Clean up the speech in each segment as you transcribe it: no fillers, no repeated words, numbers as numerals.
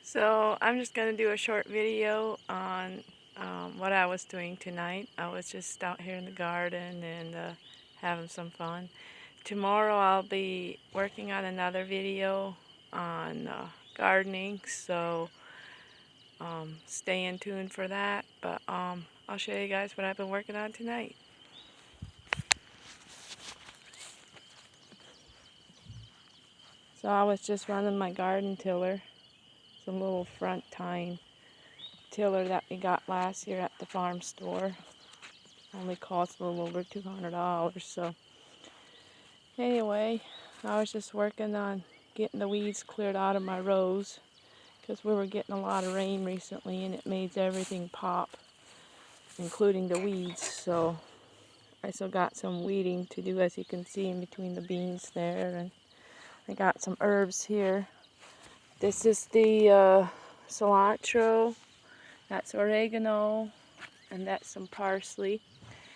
So I'm just going to do a short video on what I was doing tonight. I was just out here in the garden and having some fun. Tomorrow I'll be working on another video on gardening, so stay in tune for that. But I'll show you guys what I've been working on tonight. So I was just running my garden tiller. It's a little front tine tiller that we got last year at the farm store. Only cost a little over $200. So anyway, I was just working on getting the weeds cleared out of my rows because we were getting a lot of rain recently and it made everything pop, including the weeds. So I still got some weeding to do, as you can see, in between the beans there, and I got some herbs here. This is the cilantro, that's oregano, and that's some parsley,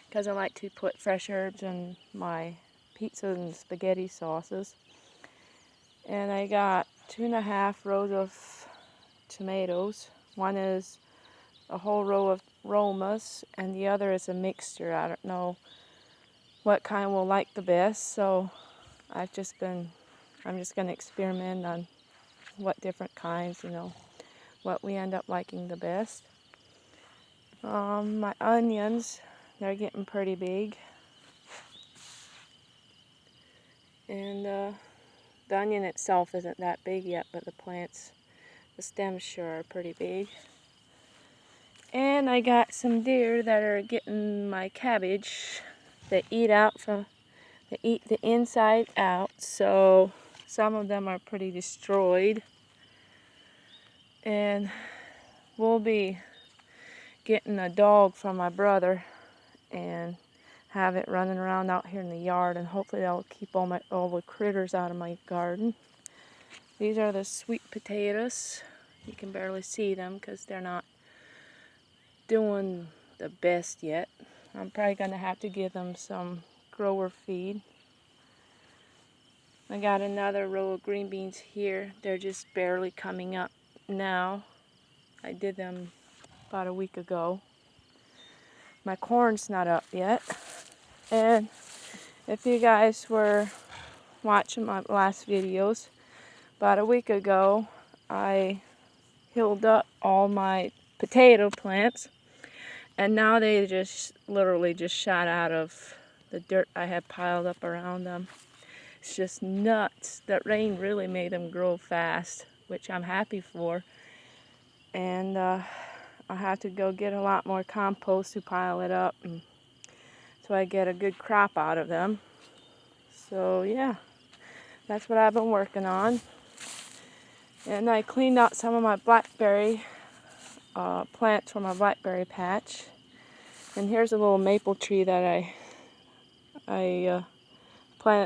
because I like to put fresh herbs in my pizza and spaghetti sauces. And I got 2.5 rows of tomatoes. One is a whole row of Romas, and the other is a mixture. I don't know what kind will like the best, so I'm just going to experiment on what different kinds, what we end up liking the best. My onions, they're getting pretty big. And the onion itself isn't that big yet, but the plants, the stems sure are pretty big. And I got some deer that are getting my cabbage. They eat the inside out, so some of them are pretty destroyed. And we'll be getting a dog from my brother and have it running around out here in the yard, and hopefully that'll keep all the critters out of my garden. These are the sweet potatoes. You can barely see them because they're not doing the best yet. I'm probably going to have to give them some grower feed. I got another row of green beans here. They're just barely coming up now. I did them about a week ago. My corn's not up yet. And if you guys were watching my last videos, about a week ago I healed up all my potato plants, and now they just literally just shot out of the dirt I had piled up around them. It's just nuts. That rain really made them grow fast, which I'm happy for. And I'll have to go get a lot more compost to pile it up, and so I get a good crop out of them. So yeah, that's what I've been working on. And I cleaned out some of my blackberry plants from my blackberry patch. And here's a little maple tree that I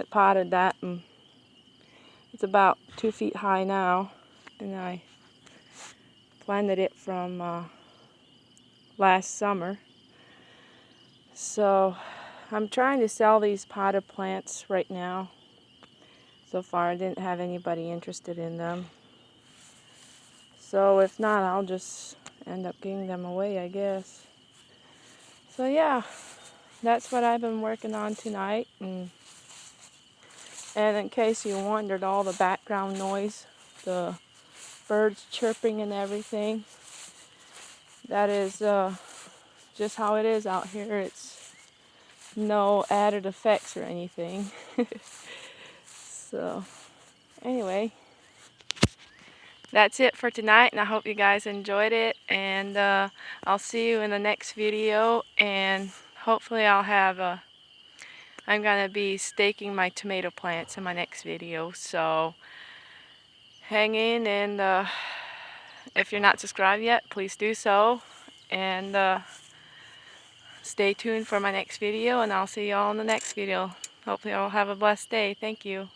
potted that, and it's about 2 feet high now. And I planted it from last summer. So I'm trying to sell these potted plants right now. So far I didn't have anybody interested in them. So if not, I'll just end up giving them away, I guess. So yeah, that's what I've been working on tonight. And in case you wondered, all the background noise, the birds chirping and everything, that is just how it is out here. It's no added effects or anything. So anyway, that's it for tonight, and I hope you guys enjoyed it. And I'll see you in the next video, and hopefully I'm going to be staking my tomato plants in my next video. So hang in, and if you're not subscribed yet, please do so. And stay tuned for my next video, and I'll see you all in the next video. Hopefully I'll have a blessed day. Thank you.